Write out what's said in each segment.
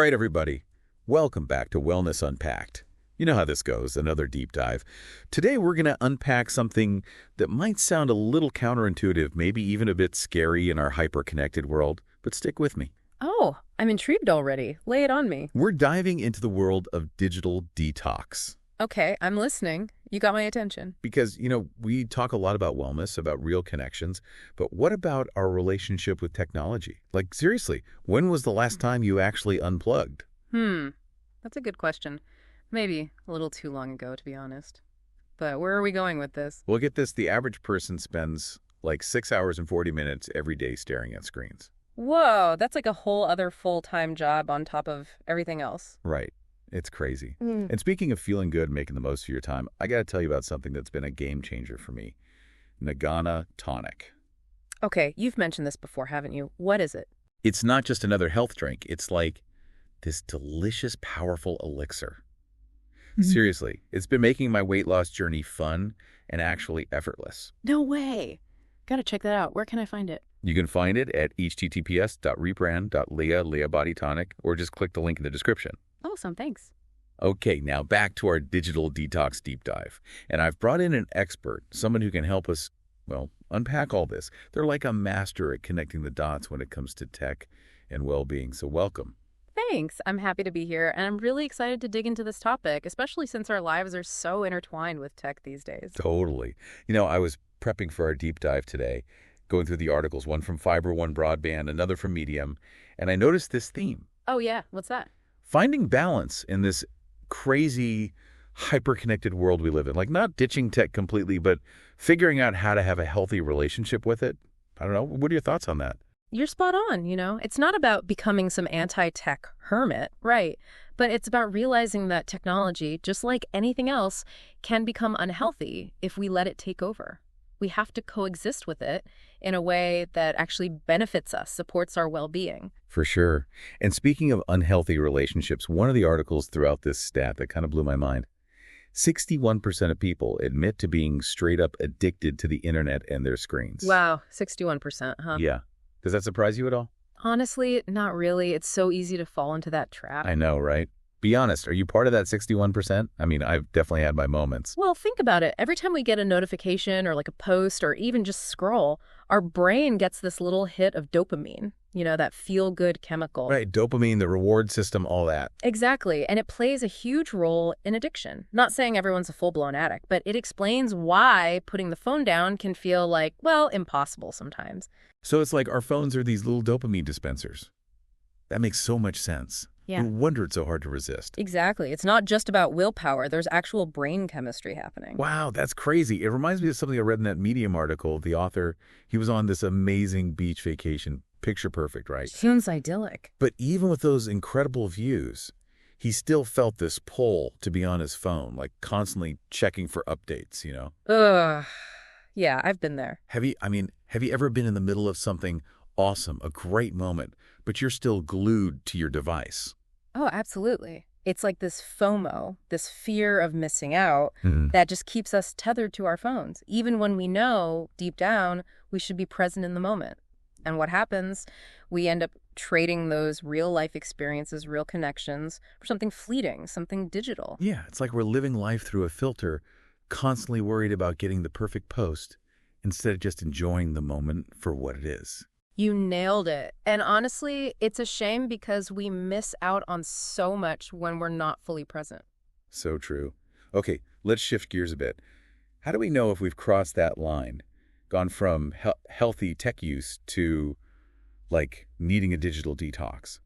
right, everybody. Welcome back to Wellness Unpacked. You know how this goes, another deep dive. Today, we're going to unpack something that might sound a little counterintuitive, maybe even a bit scary in our hyper-connected world, but stick with me. Oh, I'm intrigued already. Lay it on me. We're diving into the world of digital detox. Okay, I'm listening. You got my attention. Because, we talk a lot about wellness, about real connections, but what about our relationship with technology? Like, seriously, when was the last time you actually unplugged? That's a good question. Maybe a little too long ago, to be honest. But where are we going with this? Well, get this, the average person spends like 6 hours and 40 minutes every day staring at screens. Whoa, that's like a whole other full-time job on top of everything else. Right. It's crazy. And speaking of feeling good, making the most of your time, I got to tell you about something that's been a game changer for me. Nagana Tonic. Okay, you've mentioned this before, haven't you? What is it? It's not just another health drink. It's like this delicious, powerful elixir. Seriously, it's been making my weight loss journey fun and actually effortless. No way. Gotta check that out. Where can I find it? You can find it at https://rebrand.leah Body Tonic, or just click the link in the description. Awesome, thanks. Okay, now back to our digital detox deep dive. And I've brought in an expert, someone who can help us, unpack all this. They're like a master at connecting the dots when it comes to tech and well-being, so welcome. Thanks. I'm happy to be here, and I'm really excited to dig into this topic, especially since our lives are so intertwined with tech these days. Totally. I was prepping for our deep dive today, going through the articles, one from Fiber, one Broadband, another from Medium, and I noticed this theme. Oh, yeah. What's that? Finding balance in this crazy, hyper-connected world we live in. Like, not ditching tech completely, but figuring out how to have a healthy relationship with it. I don't know. What are your thoughts on that? You're spot on, It's not about becoming some anti-tech hermit, right? But it's about realizing that technology, just like anything else, can become unhealthy if we let it take over. We have to coexist with it in a way that actually benefits us, supports our well-being. For sure. And speaking of unhealthy relationships, one of the articles throughout this stat that kind of blew my mind, 61% of people admit to being straight up addicted to the internet and their screens. Wow, 61%, huh? Yeah. Does that surprise you at all? Honestly, not really. It's so easy to fall into that trap. I know, right? Be honest, are you part of that 61%? I mean, I've definitely had my moments. Well, think about it. Every time we get a notification or like a post or even just scroll, our brain gets this little hit of dopamine, that feel-good chemical. Right, dopamine, the reward system, all that. Exactly, and it plays a huge role in addiction. Not saying everyone's a full-blown addict, but it explains why putting the phone down can feel like, impossible sometimes. So it's like our phones are these little dopamine dispensers. That makes so much sense. Yeah. No wonder it's so hard to resist. Exactly. It's not just about willpower. There's actual brain chemistry happening. Wow, that's crazy. It reminds me of something I read in that Medium article. The author, he was on this amazing beach vacation. Picture perfect, right? Sounds idyllic. But even with those incredible views, he still felt this pull to be on his phone, like constantly checking for updates, Ugh. Yeah, I've been there. Have you ever been in the middle of something awesome, a great moment, but you're still glued to your device? Oh, absolutely. It's like this FOMO, this fear of missing out, that just keeps us tethered to our phones, even when we know deep down we should be present in the moment. And what happens? We end up trading those real life experiences, real connections, for something fleeting, something digital. Yeah, it's like we're living life through a filter, constantly worried about getting the perfect post instead of just enjoying the moment for what it is. You nailed it. And honestly, it's a shame because we miss out on so much when we're not fully present. So true. Okay, let's shift gears a bit. How do we know if we've crossed that line, gone from healthy tech use to, needing a digital detox?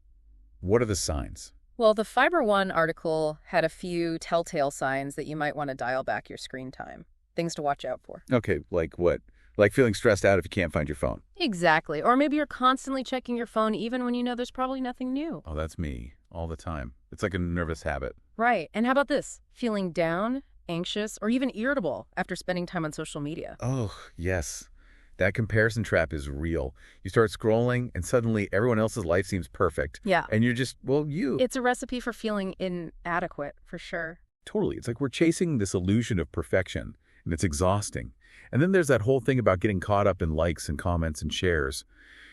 What are the signs? Well, the Fiber One article had a few telltale signs that you might want to dial back your screen time. Things to watch out for. Okay, like what? Like feeling stressed out if you can't find your phone. Exactly. Or maybe you're constantly checking your phone even when you know there's probably nothing new. Oh, that's me. All the time. It's like a nervous habit. Right. And how about this? Feeling down, anxious, or even irritable after spending time on social media. Oh, yes. That comparison trap is real. You start scrolling and suddenly everyone else's life seems perfect. Yeah. And you're just, you. It's a recipe for feeling inadequate, for sure. Totally. It's like we're chasing this illusion of perfection, and it's exhausting. And then there's that whole thing about getting caught up in likes and comments and shares.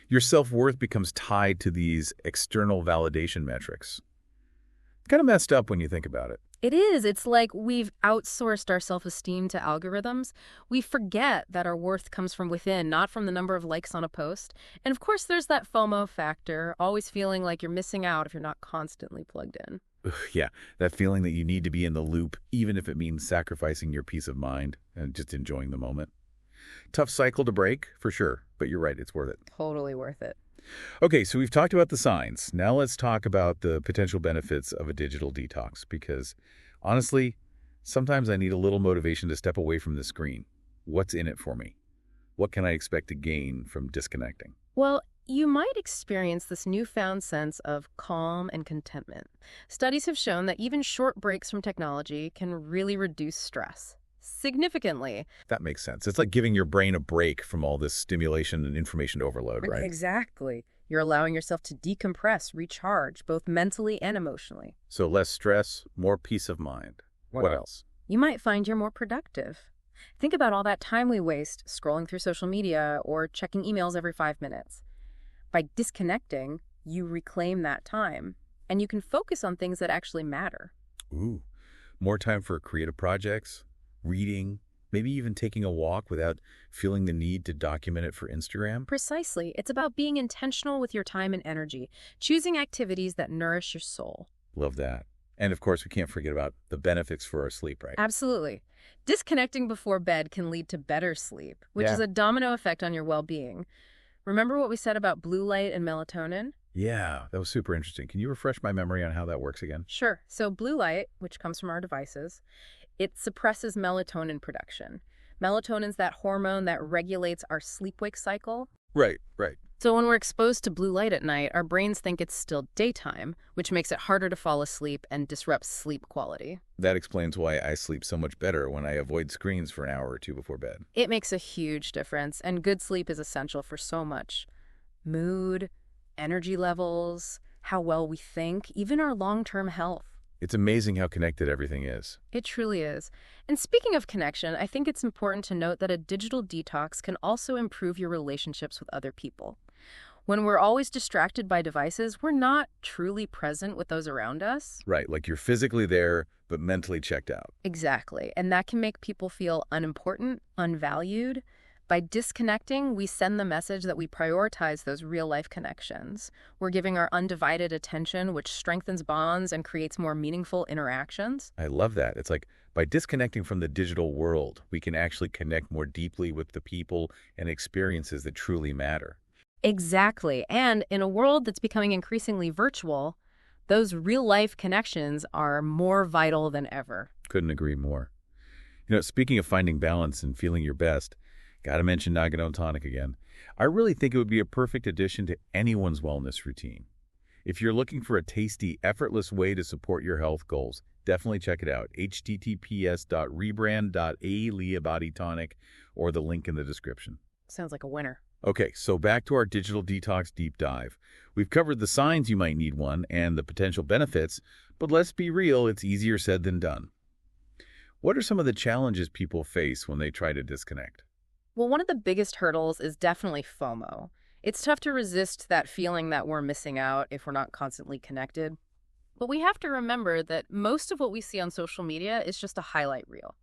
Your self-worth becomes tied to these external validation metrics. Kind of messed up when you think about it. It is. It's like we've outsourced our self-esteem to algorithms. We forget that our worth comes from within, not from the number of likes on a post. And of course, there's that FOMO factor, always feeling like you're missing out if you're not constantly plugged in. Ugh, yeah, that feeling that you need to be in the loop, even if it means sacrificing your peace of mind and just enjoying the moment. Tough cycle to break, for sure, but you're right, it's worth it. Totally worth it. Okay, so we've talked about the signs. Now let's talk about the potential benefits of a digital detox because, honestly, sometimes I need a little motivation to step away from the screen. What's in it for me? What can I expect to gain from disconnecting? Well, you might experience this newfound sense of calm and contentment. Studies have shown that even short breaks from technology can really reduce stress significantly. That makes sense. It's like giving your brain a break from all this stimulation and information overload, right? Exactly. You're allowing yourself to decompress, recharge, both mentally and emotionally. So less stress, more peace of mind. What else? You might find you're more productive. Think about all that time we waste scrolling through social media or checking emails every 5 minutes. By disconnecting, you reclaim that time, and you can focus on things that actually matter. Ooh, more time for creative projects, reading, maybe even taking a walk without feeling the need to document it for Instagram. Precisely. It's about being intentional with your time and energy, choosing activities that nourish your soul. Love that. And of course, we can't forget about the benefits for our sleep, right? Absolutely. Disconnecting before bed can lead to better sleep, which is a domino effect on your well-being. Remember what we said about blue light and melatonin? Yeah, that was super interesting. Can you refresh my memory on how that works again? Sure. So blue light, which comes from our devices, it suppresses melatonin production. Melatonin's that hormone that regulates our sleep-wake cycle. Right. So when we're exposed to blue light at night, our brains think it's still daytime, which makes it harder to fall asleep and disrupts sleep quality. That explains why I sleep so much better when I avoid screens for an hour or two before bed. It makes a huge difference, and good sleep is essential for so much. Mood, energy levels, how well we think, even our long-term health. It's amazing how connected everything is. It truly is. And speaking of connection, I think it's important to note that a digital detox can also improve your relationships with other people. When we're always distracted by devices, we're not truly present with those around us. Right, like you're physically there, but mentally checked out. Exactly. And that can make people feel unimportant, unvalued. By disconnecting, we send the message that we prioritize those real-life connections. We're giving our undivided attention, which strengthens bonds and creates more meaningful interactions. I love that. It's like by disconnecting from the digital world, we can actually connect more deeply with the people and experiences that truly matter. Exactly. And in a world that's becoming increasingly virtual, those real-life connections are more vital than ever. Couldn't agree more. Speaking of finding balance and feeling your best, got to mention Nagano Tonic again. I really think it would be a perfect addition to anyone's wellness routine. If you're looking for a tasty, effortless way to support your health goals, definitely check it out. https://rebrand.a/liabodytonic or the link in the description. Sounds like a winner. Okay, so back to our digital detox deep dive. We've covered the signs you might need one and the potential benefits, but let's be real, it's easier said than done. What are some of the challenges people face when they try to disconnect? Well, one of the biggest hurdles is definitely FOMO. It's tough to resist that feeling that we're missing out if we're not constantly connected. But we have to remember that most of what we see on social media is just a highlight reel.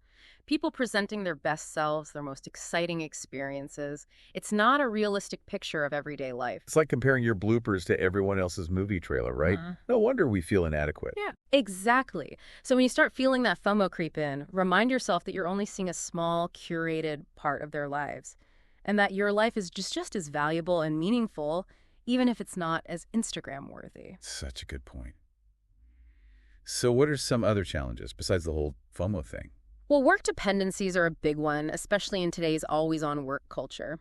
People presenting their best selves, their most exciting experiences. It's not a realistic picture of everyday life. It's like comparing your bloopers to everyone else's movie trailer, right? No wonder we feel inadequate. Yeah, exactly. So when you start feeling that FOMO creep in, remind yourself that you're only seeing a small, curated part of their lives, and that your life is just as valuable and meaningful, even if it's not as Instagram-worthy. Such a good point. So what are some other challenges besides the whole FOMO thing? Well, work dependencies are a big one, especially in today's always-on work culture.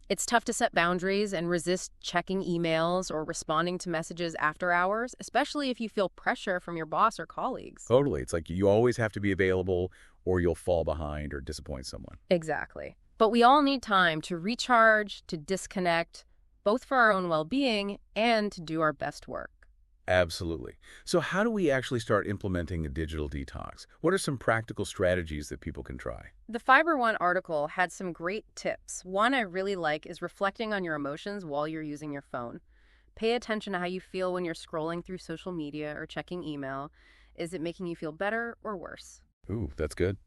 It's tough to set boundaries and resist checking emails or responding to messages after hours, especially if you feel pressure from your boss or colleagues. Totally. It's like you always have to be available or you'll fall behind or disappoint someone. Exactly. But we all need time to recharge, to disconnect, both for our own well-being and to do our best work. Absolutely. So how do we actually start implementing a digital detox? What are some practical strategies that people can try? The Fiber One article had some great tips. One I really like is reflecting on your emotions while you're using your phone. Pay attention to how you feel when you're scrolling through social media or checking email. Is it making you feel better or worse? Ooh, that's good.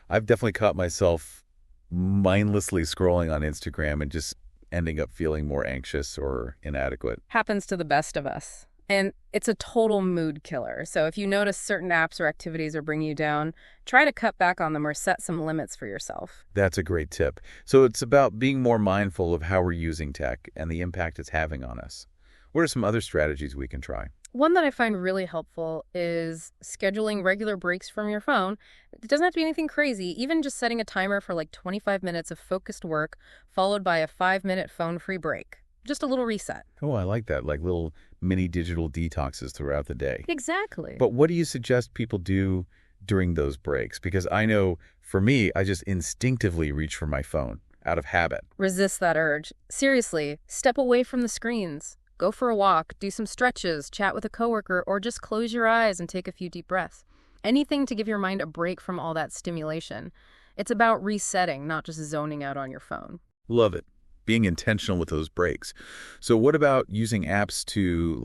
I've definitely caught myself mindlessly scrolling on Instagram and just ending up feeling more anxious or inadequate. Happens to the best of us. And it's a total mood killer. So if you notice certain apps or activities are bringing you down, try to cut back on them or set some limits for yourself. That's a great tip. So it's about being more mindful of how we're using tech and the impact it's having on us. What are some other strategies we can try? One that I find really helpful is scheduling regular breaks from your phone. It doesn't have to be anything crazy, even just setting a timer for like 25 minutes of focused work, followed by a 5-minute phone-free break. Just a little reset. Oh, I like that, like little mini digital detoxes throughout the day. Exactly. But what do you suggest people do during those breaks? Because I know for me, I just instinctively reach for my phone out of habit. Resist that urge. Seriously, step away from the screens. Go for a walk, do some stretches, chat with a coworker, or just close your eyes and take a few deep breaths. Anything to give your mind a break from all that stimulation. It's about resetting, not just zoning out on your phone. Love it. Being intentional with those breaks. So what about using apps to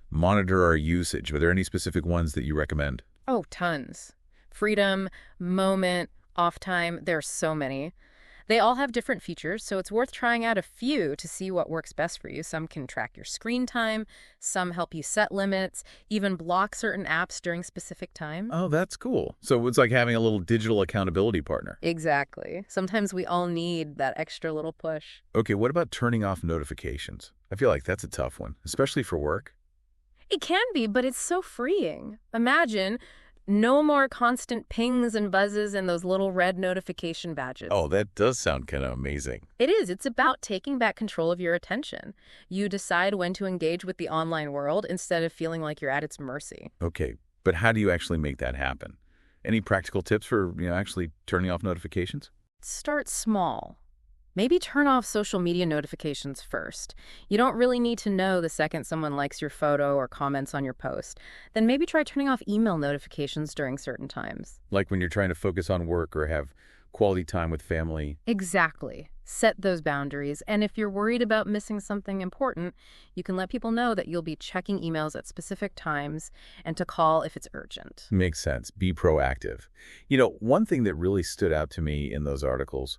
monitor our usage? Are there any specific ones that you recommend? Oh, tons. Freedom, Moment, Off Time, there's so many. They all have different features, so it's worth trying out a few to see what works best for you. Some can track your screen time, some help you set limits, even block certain apps during specific times. Oh, that's cool. So it's like having a little digital accountability partner. Exactly. Sometimes we all need that extra little push. Okay, what about turning off notifications? I feel like that's a tough one, especially for work. It can be, but it's so freeing. Imagine no more constant pings and buzzes and those little red notification badges. Oh, that does sound kind of amazing. It is. It's about taking back control of your attention. You decide when to engage with the online world instead of feeling like you're at its mercy. Okay, but how do you actually make that happen? Any practical tips for, actually turning off notifications? Start small. Maybe turn off social media notifications first. You don't really need to know the second someone likes your photo or comments on your post. Then maybe try turning off email notifications during certain times. Like when you're trying to focus on work or have quality time with family. Exactly. Set those boundaries. And if you're worried about missing something important, you can let people know that you'll be checking emails at specific times and to call if it's urgent. Makes sense. Be proactive. One thing that really stood out to me in those articles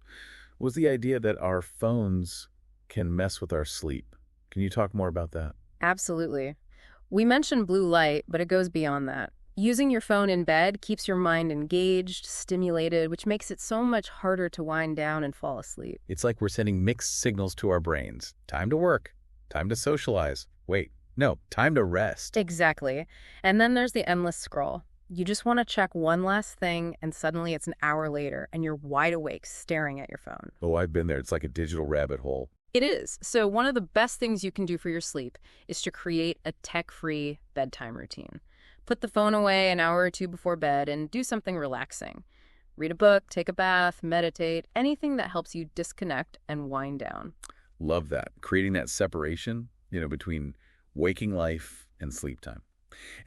was the idea that our phones can mess with our sleep. Can you talk more about that? Absolutely. We mentioned blue light, but it goes beyond that. Using your phone in bed keeps your mind engaged, stimulated, which makes it so much harder to wind down and fall asleep. It's like we're sending mixed signals to our brains. Time to work. Time to socialize. Wait, no, time to rest. Exactly. And then there's the endless scroll. You just want to check one last thing, and suddenly it's an hour later, and you're wide awake staring at your phone. Oh, I've been there. It's like a digital rabbit hole. It is. So one of the best things you can do for your sleep is to create a tech-free bedtime routine. Put the phone away an hour or two before bed and do something relaxing. Read a book, take a bath, meditate, anything that helps you disconnect and wind down. Love that. Creating that separation, between waking life and sleep time.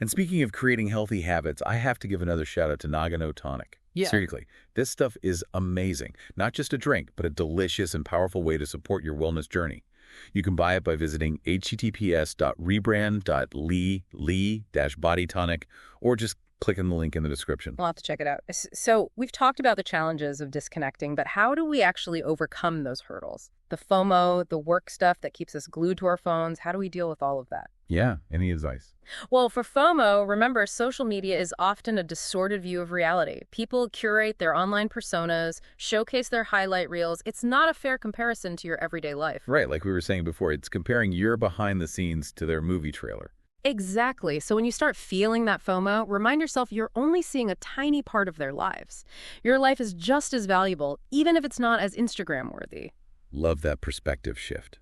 And speaking of creating healthy habits, I have to give another shout out to Nagano Tonic. Yeah. Seriously, this stuff is amazing. Not just a drink, but a delicious and powerful way to support your wellness journey. You can buy it by visiting https://rebrand.ly-bodytonic or just click on the link in the description. We'll have to check it out. So we've talked about the challenges of disconnecting, but how do we actually overcome those hurdles? The FOMO, the work stuff that keeps us glued to our phones, how do we deal with all of that? Yeah, any advice? Well, for FOMO, remember, social media is often a distorted view of reality. People curate their online personas, showcase their highlight reels. It's not a fair comparison to your everyday life. Right, like we were saying before, it's comparing your behind the scenes to their movie trailer. Exactly. So when you start feeling that FOMO, remind yourself you're only seeing a tiny part of their lives. Your life is just as valuable, even if it's not as Instagram-worthy. Love that perspective shift.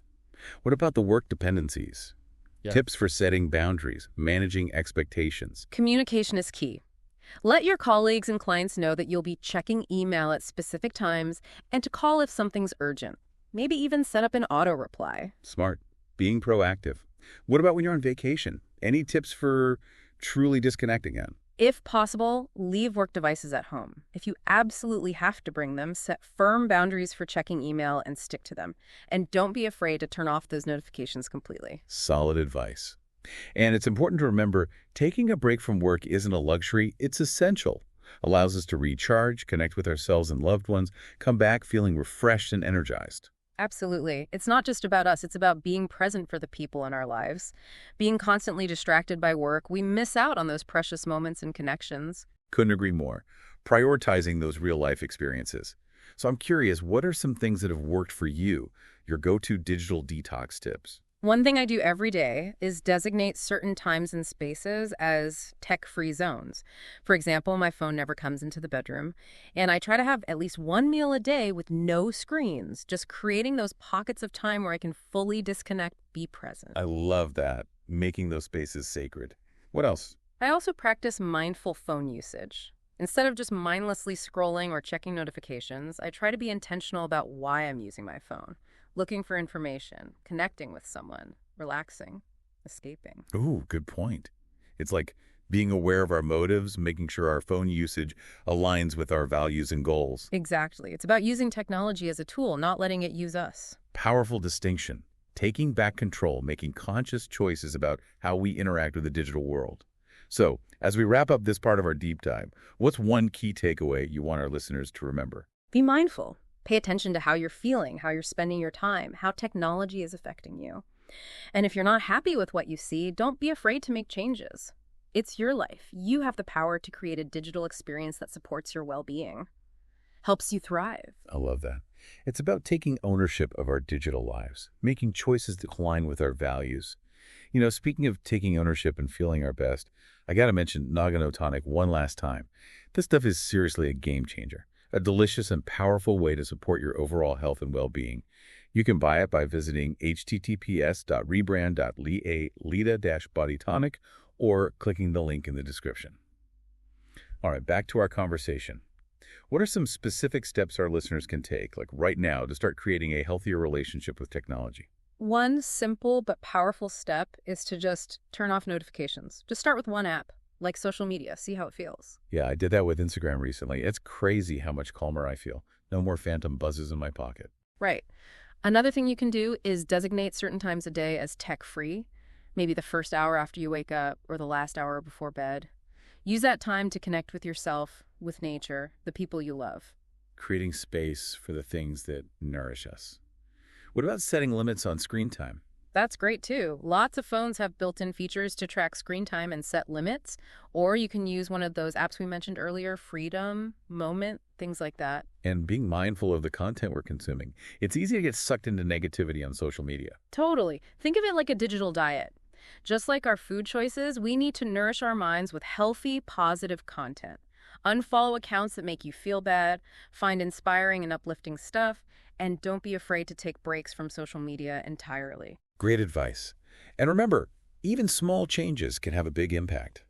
What about the work dependencies? Yeah. Tips for setting boundaries, managing expectations. Communication is key. Let your colleagues and clients know that you'll be checking email at specific times and to call if something's urgent. Maybe even set up an auto reply. Smart. Being proactive. What about when you're on vacation? Any tips for truly disconnecting then? If possible, leave work devices at home. If you absolutely have to bring them, set firm boundaries for checking email and stick to them. And don't be afraid to turn off those notifications completely. Solid advice. And it's important to remember, taking a break from work isn't a luxury, it's essential. Allows us to recharge, connect with ourselves and loved ones, come back feeling refreshed and energized. Absolutely. It's not just about us, it's about being present for the people in our lives. Being constantly distracted by work, we miss out on those precious moments and connections. Couldn't agree more. Prioritizing those real-life experiences. So I'm curious, what are some things that have worked for you, your go-to digital detox tips? One thing I do every day is designate certain times and spaces as tech-free zones. For example, my phone never comes into the bedroom, and I try to have at least one meal a day with no screens, just creating those pockets of time where I can fully disconnect, be present. I love that, making those spaces sacred. What else? I also practice mindful phone usage. Instead of just mindlessly scrolling or checking notifications, I try to be intentional about why I'm using my phone. Looking for information, connecting with someone, relaxing, escaping. Ooh, good point. It's like being aware of our motives, making sure our phone usage aligns with our values and goals. Exactly. It's about using technology as a tool, not letting it use us. Powerful distinction. Taking back control, making conscious choices about how we interact with the digital world. So, as we wrap up this part of our deep dive, what's one key takeaway you want our listeners to remember? Be mindful. Pay attention to how you're feeling, how you're spending your time, how technology is affecting you. And if you're not happy with what you see, don't be afraid to make changes. It's your life. You have the power to create a digital experience that supports your well-being, helps you thrive. I love that. It's about taking ownership of our digital lives, making choices that align with our values. You know, speaking of taking ownership and feeling our best, I got to mention Nagano Tonic one last time. This stuff is seriously a game changer. A delicious and powerful way to support your overall health and well-being. You can buy it by visiting https://rebrand.lita-bodytonic or clicking the link in the description. All right, back to our conversation. What are some specific steps our listeners can take, like right now, to start creating a healthier relationship with technology? One simple but powerful step is to just turn off notifications. Just start with one app, like social media. See how it feels. Yeah, I did that with Instagram recently. It's crazy how much calmer I feel. No more phantom buzzes in my pocket. Right. Another thing you can do is designate certain times a day as tech-free, maybe the first hour after you wake up or the last hour before bed. Use that time to connect with yourself, with nature, the people you love. Creating space for the things that nourish us. What about setting limits on screen time? That's great too. Lots of phones have built-in features to track screen time and set limits, or you can use one of those apps we mentioned earlier, Freedom, Moment, things like that. And being mindful of the content we're consuming. It's easy to get sucked into negativity on social media. Totally. Think of it like a digital diet. Just like our food choices, we need to nourish our minds with healthy, positive content. Unfollow accounts that make you feel bad, find inspiring and uplifting stuff, and don't be afraid to take breaks from social media entirely. Great advice. And remember, even small changes can have a big impact.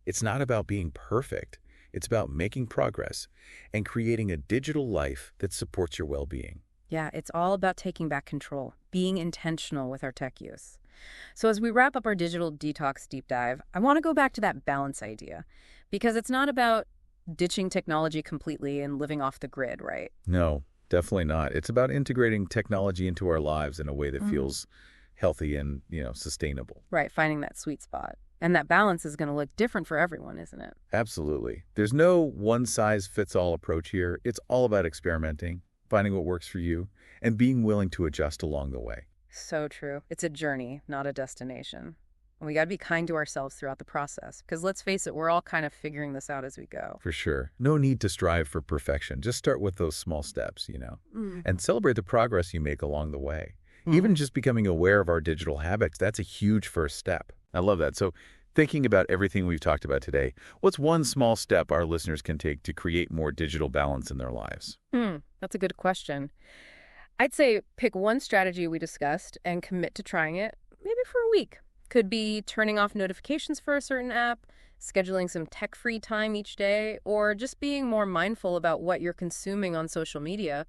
It's not about being perfect. It's about making progress and creating a digital life that supports your well-being. Yeah, it's all about taking back control, being intentional with our tech use. So as we wrap up our digital detox deep dive, I want to go back to that balance idea, because it's not about ditching technology completely and living off the grid, right? No, definitely not. It's about integrating technology into our lives in a way that feels healthy and, sustainable. Right, finding that sweet spot. And that balance is going to look different for everyone, isn't it? Absolutely. There's no one-size-fits-all approach here. It's all about experimenting, finding what works for you, and being willing to adjust along the way. So true. It's a journey, not a destination. And we got to be kind to ourselves throughout the process, because let's face it, we're all kind of figuring this out as we go. For sure. No need to strive for perfection. Just start with those small steps, and celebrate the progress you make along the way. Even just becoming aware of our digital habits, that's a huge first step. I love that. So thinking about everything we've talked about today, what's one small step our listeners can take to create more digital balance in their lives? That's a good question. I'd say pick one strategy we discussed and commit to trying it, maybe for a week. Could be turning off notifications for a certain app, scheduling some tech-free time each day, or just being more mindful about what you're consuming on social media.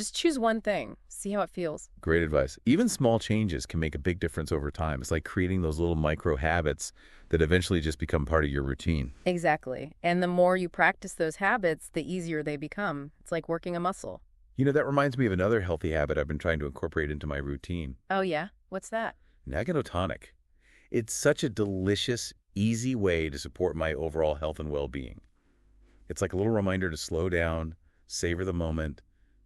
Just choose one thing. See how it feels. Great advice. Even small changes can make a big difference over time. It's like creating those little micro habits that eventually just become part of your routine. Exactly. And the more you practice those habits, the easier they become. It's like working a muscle. That reminds me of another healthy habit I've been trying to incorporate into my routine. Oh, yeah? What's that? Naganotonic. It's such a delicious, easy way to support my overall health and well-being. It's like a little reminder to slow down, savor the moment,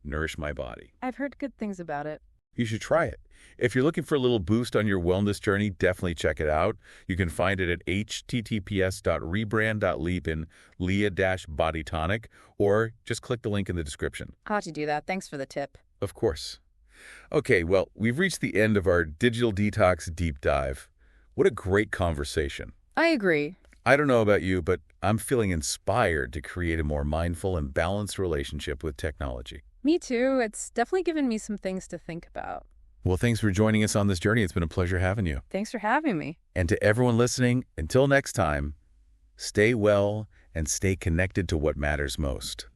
nourish my body. I've heard good things about it. You should try it. If you're looking for a little boost on your wellness journey, definitely check it out. You can find it at https://rebrand.leap in Leah-Body or just click the link in the description. I'll have to do that. Thanks for the tip. Of course. Okay, well, we've reached the end of our digital detox deep dive. What a great conversation. I agree. I don't know about you, but I'm feeling inspired to create a more mindful and balanced relationship with technology. Me too. It's definitely given me some things to think about. Well, thanks for joining us on this journey. It's been a pleasure having you. Thanks for having me. And to everyone listening, until next time, stay well and stay connected to what matters most.